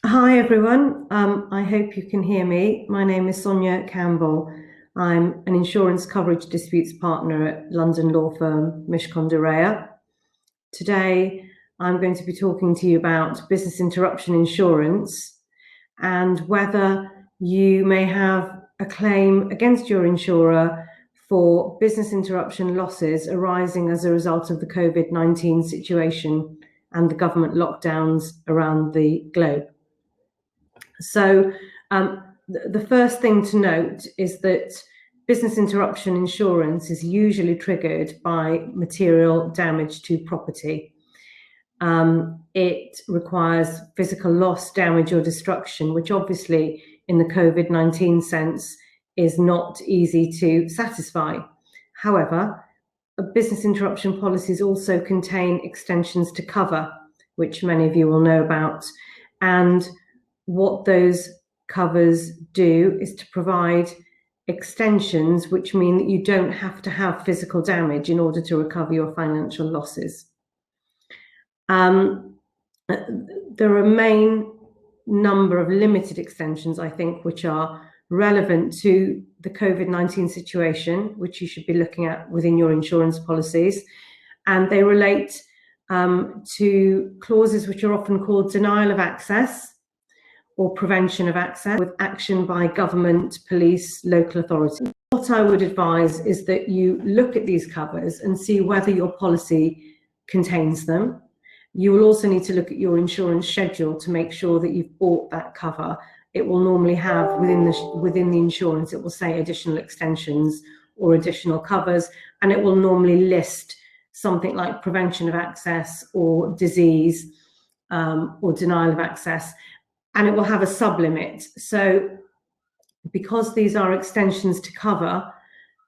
Hi everyone, I hope you can hear me. My name is Sonia Campbell. I'm an insurance coverage disputes partner at London law firm Mishcon Reya. Today I'm going to be talking to you about business interruption insurance and whether you may have a claim against your insurer for business interruption losses arising as a result of the COVID-19 situation and the government lockdowns around the globe. So the first thing to note is that business interruption insurance is usually triggered by material damage to property. It requires physical loss, damage or destruction, which obviously in the COVID-19 sense is not easy to satisfy. However, business interruption policies also contain extensions to cover, which many of you will know about. And what those covers do is to provide extensions, which mean that you don't have to have physical damage in order to recover your financial losses. There are a main number of limited extensions, I think, which are relevant to the COVID-19 situation, which you should be looking at within your insurance policies. And they relate to clauses which are often called denial of access or prevention of access with action by government, police, local authorities. What I would advise is that you look at these covers and see whether your policy contains them. You will also need to look at your insurance schedule to make sure that you've bought that cover. It will normally have within the insurance, it will say additional extensions or additional covers, and it will normally list something like prevention of access or disease or denial of access, and it will have a sublimit. So because these are extensions to cover,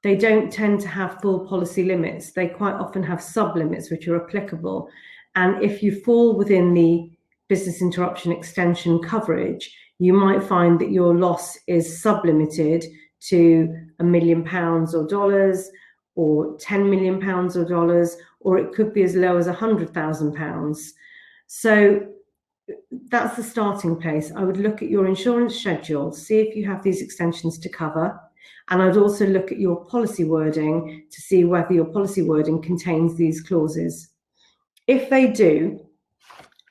they don't tend to have full policy limits. They quite often have sublimits which are applicable. And if you fall within the business interruption extension coverage, you might find that your loss is sublimited to £1 million or dollars, or £10 million or dollars, or it could be as low as £100,000. So that's the starting place. I would look at your insurance schedule, see if you have these extensions to cover, and I'd also look at your policy wording to see whether your policy wording contains these clauses. If they do,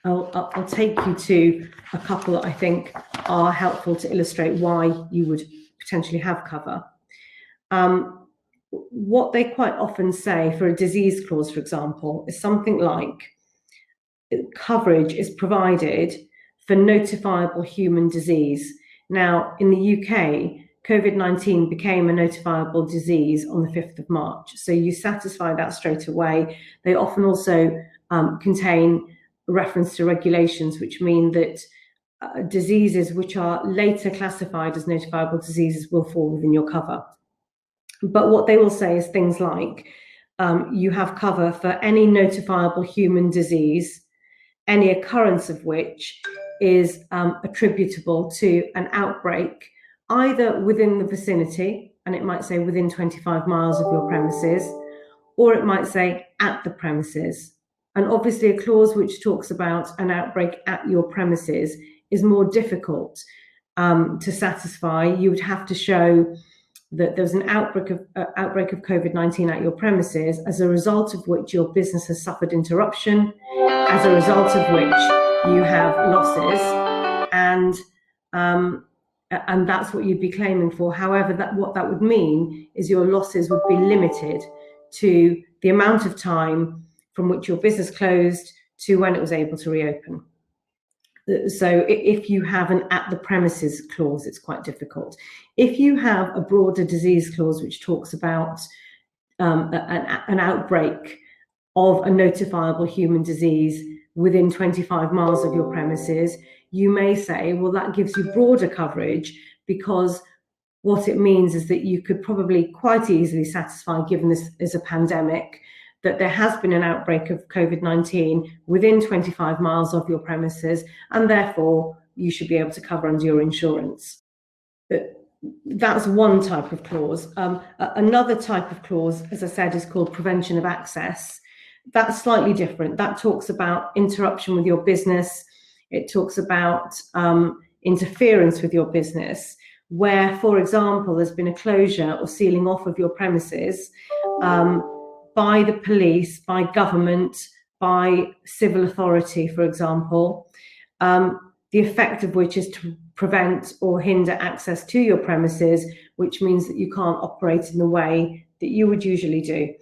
I'll take you to a couple that I think are helpful to illustrate why you would potentially have cover. What they quite often say for a disease clause, for example, is something like coverage is provided for notifiable human disease. Now, in the UK, COVID-19 became a notifiable disease on the 5th of March. So you satisfy that straight away. They often also contain reference to regulations, which mean that diseases which are later classified as notifiable diseases will fall within your cover. But what they will say is things like you have cover for any notifiable human disease, any occurrence of which is attributable to an outbreak, either within the vicinity, and it might say within 25 miles of your premises, or it might say at the premises. And obviously a clause which talks about an outbreak at your premises is more difficult to satisfy. You would have to show that there's an outbreak of COVID-19 at your premises, as a result of which your business has suffered interruption, as a result of which you have losses, and that's what you'd be claiming for. However, what that would mean is your losses would be limited to the amount of time from which your business closed to when it was able to reopen. So if you have an at the premises clause, it's quite difficult. If you have a broader disease clause which talks about an outbreak of a notifiable human disease within 25 miles of your premises, you may say, well, that gives you broader coverage, because what it means is that you could probably quite easily satisfy, given this is a pandemic, that there has been an outbreak of COVID-19 within 25 miles of your premises, and therefore you should be able to cover under your insurance. That's one type of clause. Another type of clause, as I said, is called prevention of access. That's slightly different. That talks about interruption with your business It talks about interference with your business, where, for example, there's been a closure or sealing off of your premises by the police, by government, by civil authority, for example, the effect of which is to prevent or hinder access to your premises, which means that you can't operate in the way that you would usually do.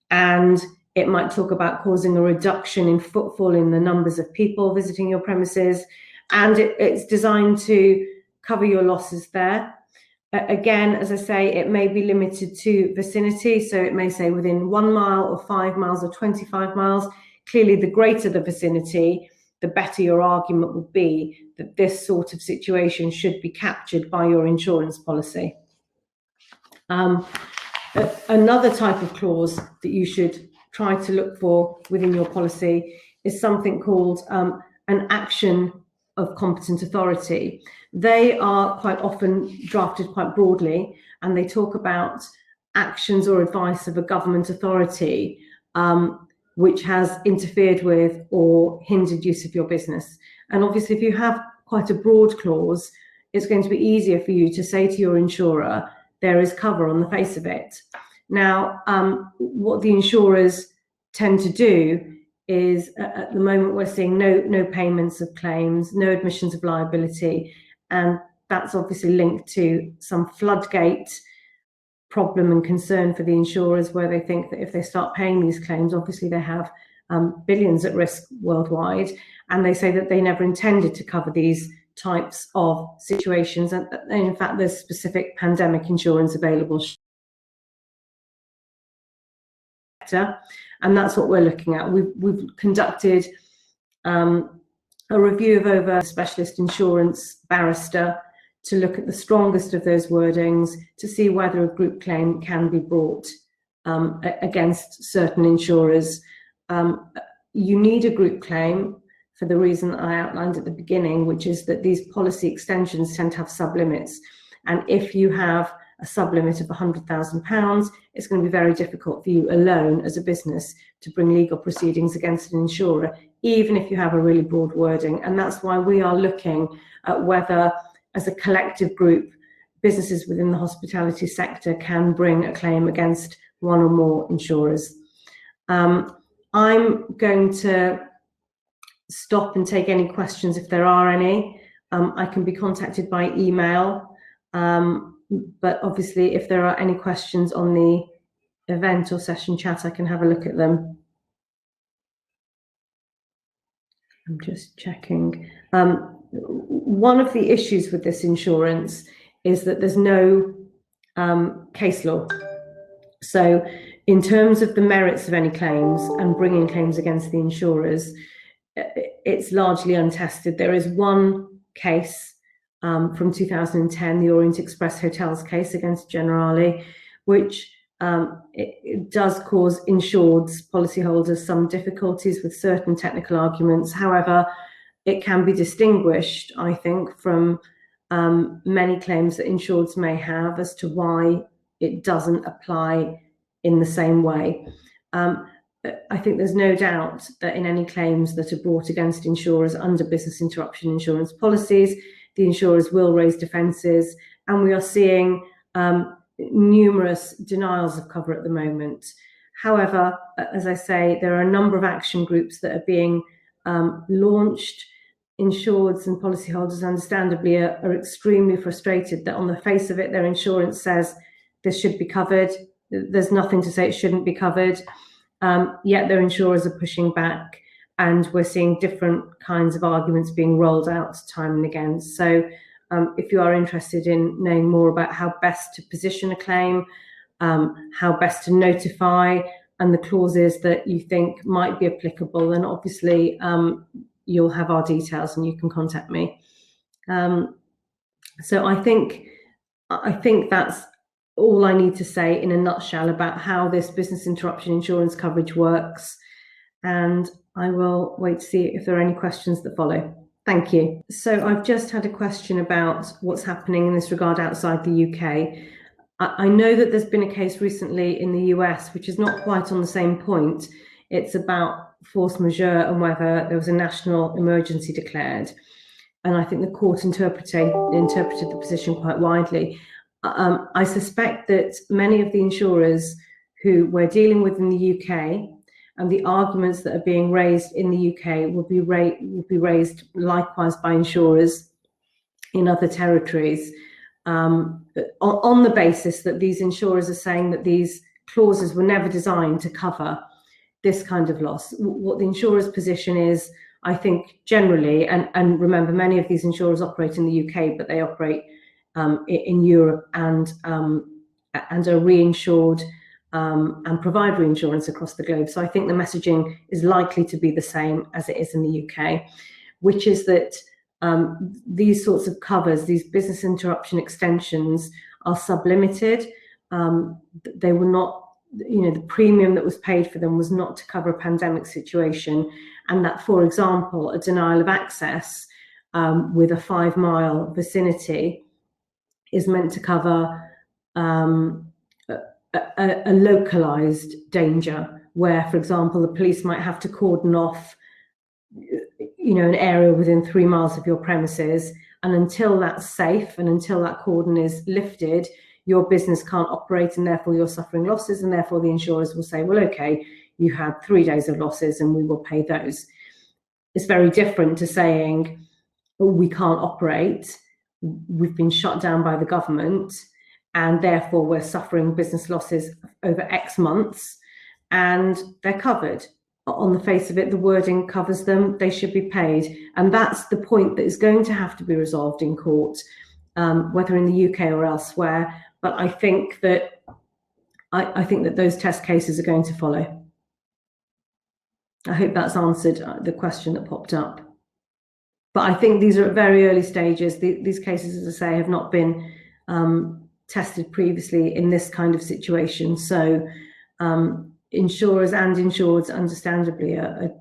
And it might talk about causing a reduction in footfall in the numbers of people visiting your premises, and it's designed to cover your losses there. Again, as I say, it may be limited to vicinity, so it may say within 1 mile or 5 miles or 25 miles. Clearly, the greater the vicinity, the better your argument would be that this sort of situation should be captured by your insurance policy. Another type of clause that you should try to look for within your policy is something called an action of competent authority. They are quite often drafted quite broadly, and they talk about actions or advice of a government authority which has interfered with or hindered use of your business. And obviously, if you have quite a broad clause, it's going to be easier for you to say to your insurer, there is cover on the face of it. Now, what the insurers tend to do is, at the moment, we're seeing no payments of claims, no admissions of liability, and that's obviously linked to some floodgate problem and concern for the insurers, where they think that if they start paying these claims, obviously they have billions at risk worldwide, and they say that they never intended to cover these types of situations, and in fact there's specific pandemic insurance available, and that's what we're looking at. We've conducted a review of over a specialist insurance barrister to look at the strongest of those wordings to see whether a group claim can be brought against certain insurers. You need a group claim for the reason I outlined at the beginning, which is that these policy extensions tend to have sublimits. And if you have a sublimit of £100,000, it's going to be very difficult for you alone as a business to bring legal proceedings against an insurer, even if you have a really broad wording. And that's why we are looking at whether, as a collective group, businesses within the hospitality sector can bring a claim against one or more insurers. I'm going to stop and take any questions if there are any. I can be contacted by email, but obviously if there are any questions on the event or session chat, I can have a look at them. I'm just checking. One of the issues with this insurance is that there's no case law. So in terms of the merits of any claims and bringing claims against the insurers, it's largely untested. There is one case from 2010, the Orient Express Hotels case against Generali, which it does cause insureds, policyholders, some difficulties with certain technical arguments. However, it can be distinguished, I think, from many claims that insureds may have as to why it doesn't apply in the same way. I think there's no doubt that in any claims that are brought against insurers under business interruption insurance policies, the insurers will raise defences, and we are seeing numerous denials of cover at the moment. However, as I say, there are a number of action groups that are being launched. Insureds and policyholders understandably are extremely frustrated that on the face of it, their insurance says this should be covered. There's nothing to say it shouldn't be covered. Yet their insurers are pushing back, and we're seeing different kinds of arguments being rolled out time and again. So if you are interested in knowing more about how best to position a claim, how best to notify, and the clauses that you think might be applicable, then obviously you'll have our details and you can contact me. So I think that's all I need to say in a nutshell about how this business interruption insurance coverage works, and I will wait to see if there are any questions that follow. Thank you. So I've just had a question about what's happening in this regard outside the UK. I know that there's been a case recently in the US, which is not quite on the same point. It's about force majeure and whether there was a national emergency declared. And I think the court interpreted the position quite widely. I suspect that many of the insurers who we're dealing with in the UK, and the arguments that are being raised in the UK will be raised likewise by insurers in other territories, on the basis that these insurers are saying that these clauses were never designed to cover this kind of loss. What the insurer's position is, I think generally, and remember, many of these insurers operate in the UK, but they operate in Europe and are reinsured and provide reinsurance across the globe. So I think the messaging is likely to be the same as it is in the UK, which is that these sorts of covers, these business interruption extensions, are sublimited. They were not, the premium that was paid for them was not to cover a pandemic situation, and that, for example, a denial of access with a 5-mile vicinity is meant to cover a localized danger, where, for example, the police might have to cordon off an area within 3 miles of your premises, and until that's safe and until that cordon is lifted, your business can't operate, and therefore you're suffering losses, and therefore the insurers will say, well, okay, you had 3 days of losses and we will pay those. It's very different to saying, oh, we can't operate, we've been shut down by the government, and therefore we're suffering business losses over X months, and they're covered. On the face of it, the wording covers them, they should be paid. And that's the point that is going to have to be resolved in court, whether in the UK or elsewhere. But I think that those test cases are going to follow. I hope that's answered the question that popped up. But I think these are at very early stages. These cases, as I say, have not been tested previously in this kind of situation. So insurers and insureds, understandably, are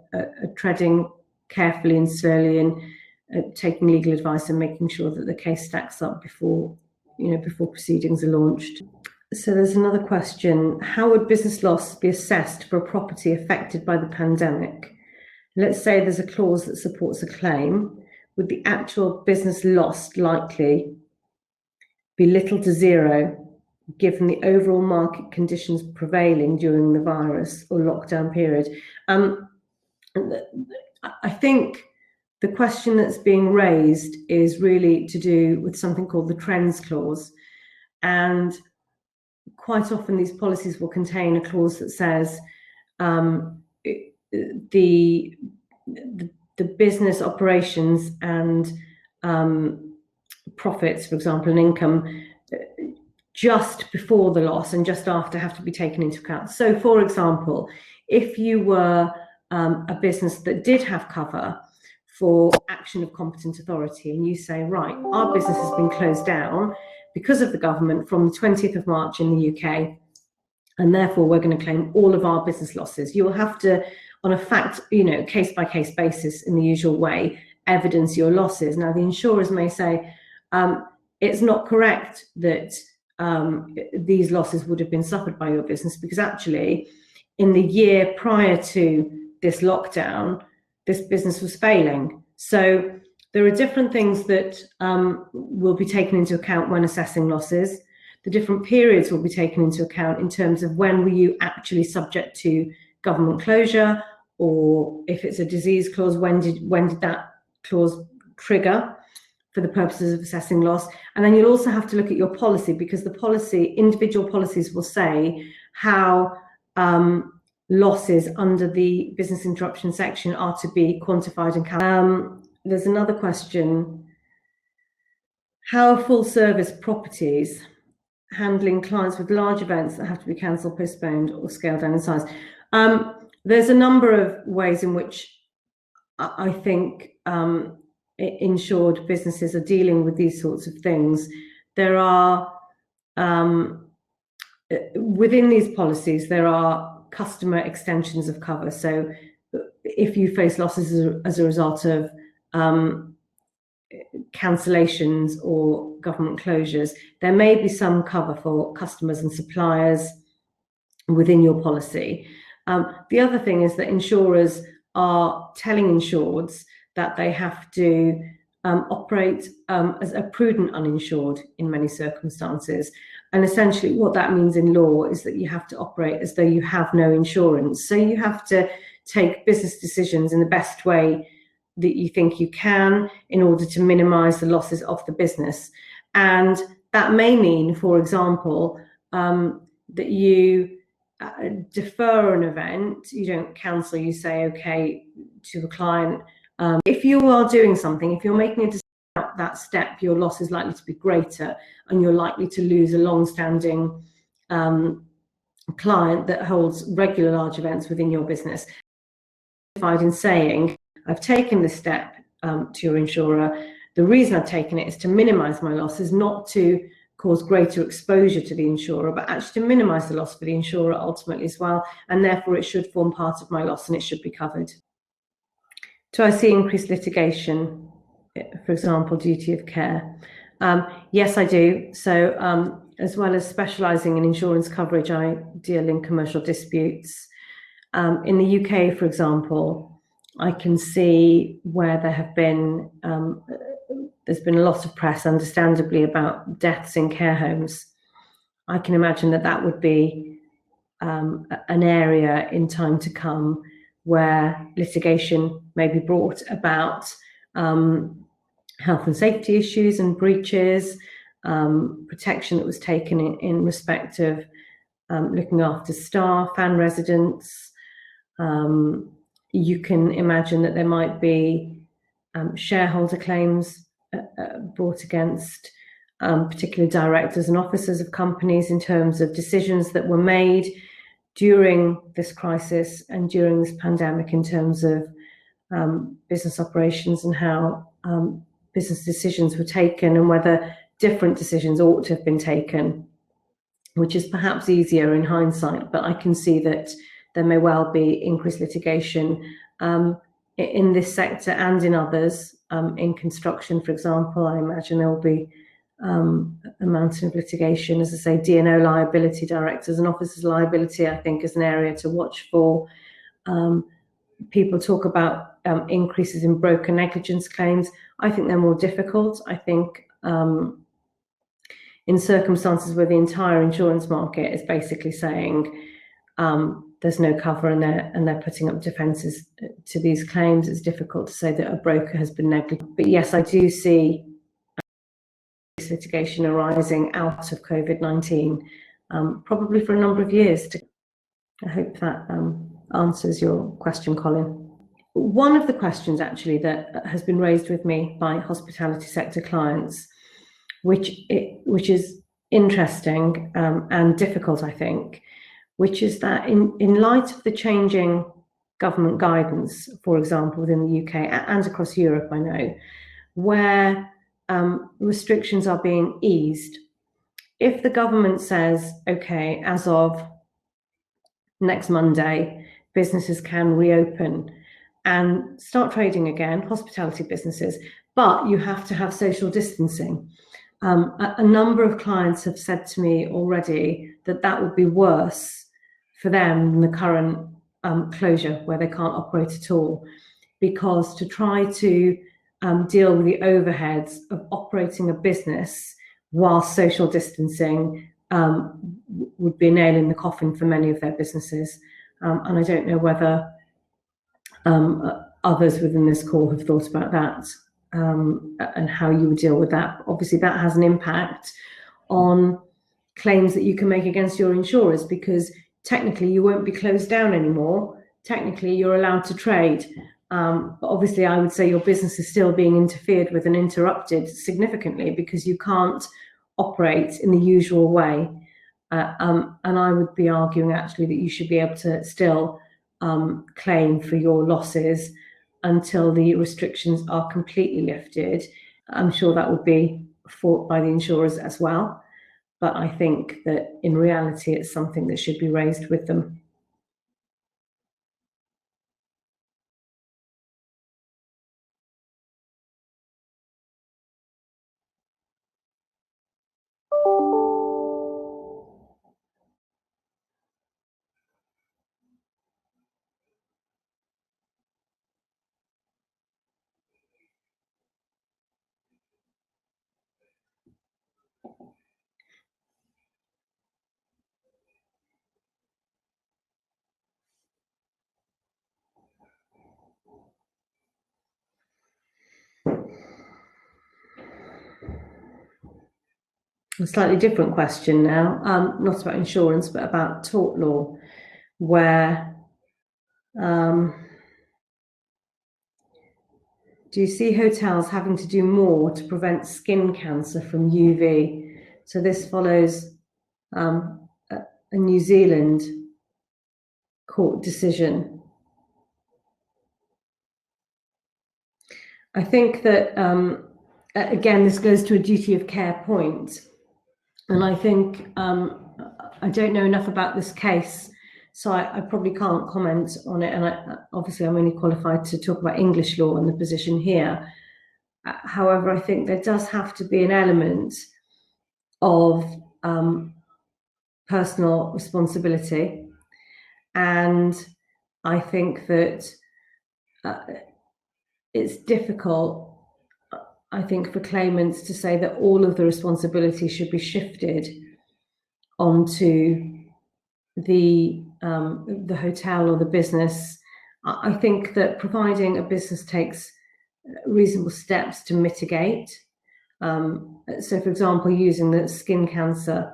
treading carefully and slowly and taking legal advice and making sure that the case stacks up before proceedings are launched. So there's another question. How would business loss be assessed for a property affected by the pandemic? Let's say there's a clause that supports a claim. Would the actual business loss likely be little to zero, given the overall market conditions prevailing during the virus or lockdown period? I think the question that's being raised is really to do with something called the trends clause. And quite often these policies will contain a clause that says the business operations and profits, for example, and income just before the loss and just after have to be taken into account. So, for example, if you were a business that did have cover for action of competent authority, and you say, right, our business has been closed down because of the government from the 20th of March in the UK, and therefore we're going to claim all of our business losses. You will have to, on a case-by-case basis in the usual way, evidence your losses. Now, the insurers may say, it's not correct that these losses would have been suffered by your business, because actually in the year prior to this lockdown, this business was failing. So there are different things that will be taken into account when assessing losses. The different periods will be taken into account in terms of when were you actually subject to government closure, or if it's a disease clause, when did that clause trigger for the purposes of assessing loss. And then you'll also have to look at your policy, because the individual policies will say how losses under the business interruption section are to be quantified and calculated. There's another question. How are full service properties handling clients with large events that have to be cancelled, postponed, or scaled down in size? There's a number of ways in which I think insured businesses are dealing with these sorts of things. There are, within these policies, there are customer extensions of cover. So if you face losses as a result of cancellations or government closures, there may be some cover for customers and suppliers within your policy. The other thing is that insurers are telling insureds that they have to operate as a prudent uninsured in many circumstances. And essentially what that means in law is that you have to operate as though you have no insurance. So you have to take business decisions in the best way that you think you can in order to minimize the losses of the business. And that may mean, for example, that you defer an event, you don't cancel, you say, okay, to the client. If you are doing something, if you're making a decision about that step, your loss is likely to be greater and you're likely to lose a long-standing client that holds regular large events within your business. In saying, I've taken this step to your insurer, the reason I've taken it is to minimize my losses, not to cause greater exposure to the insurer, but actually to minimize the loss for the insurer ultimately as well, and therefore it should form part of my loss and it should be covered. Do I see increased litigation, for example, duty of care? Yes, I do. So as well as specializing in insurance coverage, I deal in commercial disputes. In the UK, for example, I can see where there have been there's been a lot of press, understandably, about deaths in care homes. I can imagine that that would be an area in time to come where litigation may be brought about, health and safety issues and breaches, protection that was taken in respect of looking after staff and residents. You can imagine that there might be shareholder claims brought against particular directors and officers of companies in terms of decisions that were made during this crisis and during this pandemic in terms of business operations and how business decisions were taken and whether different decisions ought to have been taken, which is perhaps easier in hindsight, but I can see that there may well be increased litigation in this sector and in others. In construction, for example, I imagine there will be a mountain of litigation. As I say, D&O liability, directors and officers liability, I think, is an area to watch for. People talk about increases in broker negligence claims. I think they're more difficult. I think in circumstances where the entire insurance market is basically saying there's no cover and they're putting up defences to these claims, it's difficult to say that a broker has been negligent. But yes, I do see litigation arising out of COVID-19, probably for a number of years. I hope that answers your question, Colin. One of the questions actually that has been raised with me by hospitality sector clients, which is interesting and difficult, I think, which is that in light of the changing government guidance, for example, within the UK and across Europe, I know, where restrictions are being eased, if the government says, okay, as of next Monday, businesses can reopen and start trading again, hospitality businesses, but you have to have social distancing. A number of clients have said to me already that that would be worse for them than the current closure where they can't operate at all, because to try to deal with the overheads of operating a business while social distancing would be a nail in the coffin for many of their businesses. And I don't know whether others within this call have thought about that and how you would deal with that. Obviously, that has an impact on claims that you can make against your insurers, because technically you won't be closed down anymore. Technically, you're allowed to trade. But obviously, I would say your business is still being interfered with and interrupted significantly because you can't operate in the usual way. And I would be arguing actually that you should be able to still claim for your losses until the restrictions are completely lifted. I'm sure that would be fought by the insurers as well. But I think that in reality, it's something that should be raised with them. a slightly different question now, not about insurance, but about tort law, where do you see hotels having to do more to prevent skin cancer from UV? So this follows a New Zealand court decision. I think that, again, this goes to a duty of care point. And I think, I don't know enough about this case, so I probably can't comment on it. And obviously I'm only qualified to talk about English law and the position here. However, I think there does have to be an element of personal responsibility. And I think that it's difficult, I think, for claimants to say that all of the responsibility should be shifted onto the hotel or the business. I think that providing a business takes reasonable steps to mitigate. So, for example, using the skin cancer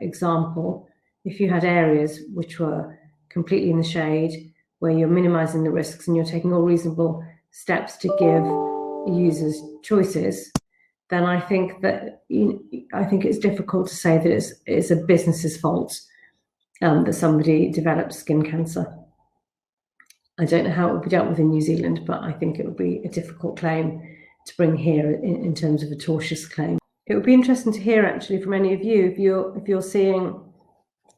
example, if you had areas which were completely in the shade, where you're minimizing the risks and you're taking all reasonable steps to give users choices, then I think that it's difficult to say that it's a business's fault that somebody develops skin cancer. I don't know how it would be dealt with in New Zealand, but I think it would be a difficult claim to bring here in terms of a tortious claim. It would be interesting to hear actually from any of you if you're seeing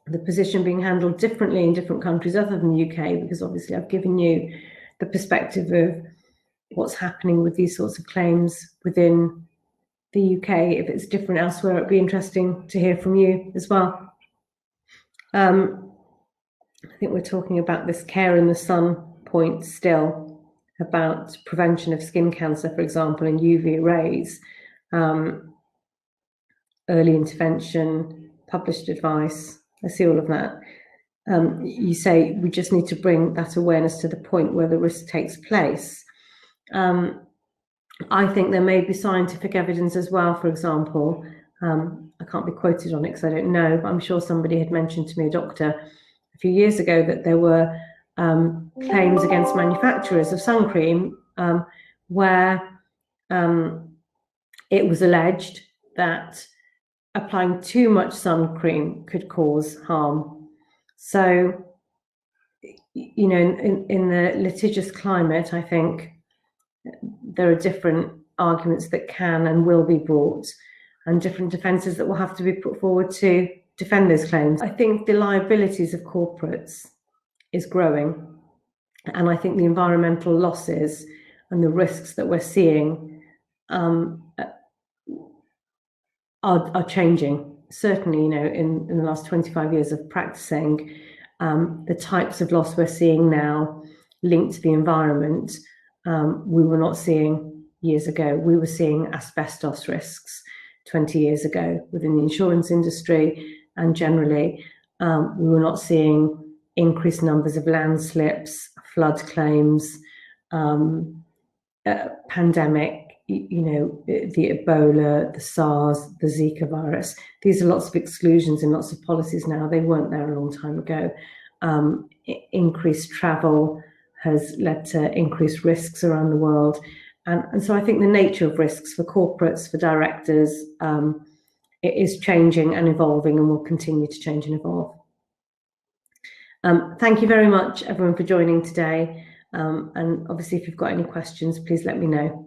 the position being handled differently in different countries other than the UK, because obviously I've given you the perspective of what's happening with these sorts of claims within the UK. If it's different elsewhere, it'd be interesting to hear from you as well. I think we're talking about this care in the sun point still, about prevention of skin cancer, for example, and UV rays, early intervention, published advice. I see all of that. You say we just need to bring that awareness to the point where the risk takes place. I think there may be scientific evidence as well. For example, I can't be quoted on it because I don't know, but I'm sure somebody had mentioned to me, a doctor, a few years ago, that there were claims against manufacturers of sun cream where it was alleged that applying too much sun cream could cause harm. So, you know, in the litigious climate, I think there are different arguments that can and will be brought, and different defences that will have to be put forward to defend those claims. I think the liabilities of corporates is growing, and I think the environmental losses and the risks that we're seeing are changing. Certainly, you know, in the last 25 years of practicing, the types of loss we're seeing now linked to the environment, we were not seeing years ago. We were seeing asbestos risks 20 years ago within the insurance industry, and generally, we were not seeing increased numbers of landslips, flood claims, pandemic, you know, the Ebola, the SARS, the Zika virus. These are lots of exclusions in lots of policies now. They weren't there a long time ago. Increased travel has led to increased risks around the world. And so I think the nature of risks for corporates, for directors, it is changing and evolving, and will continue to change and evolve. Thank you very much, everyone, for joining today. And obviously, if you've got any questions, please let me know.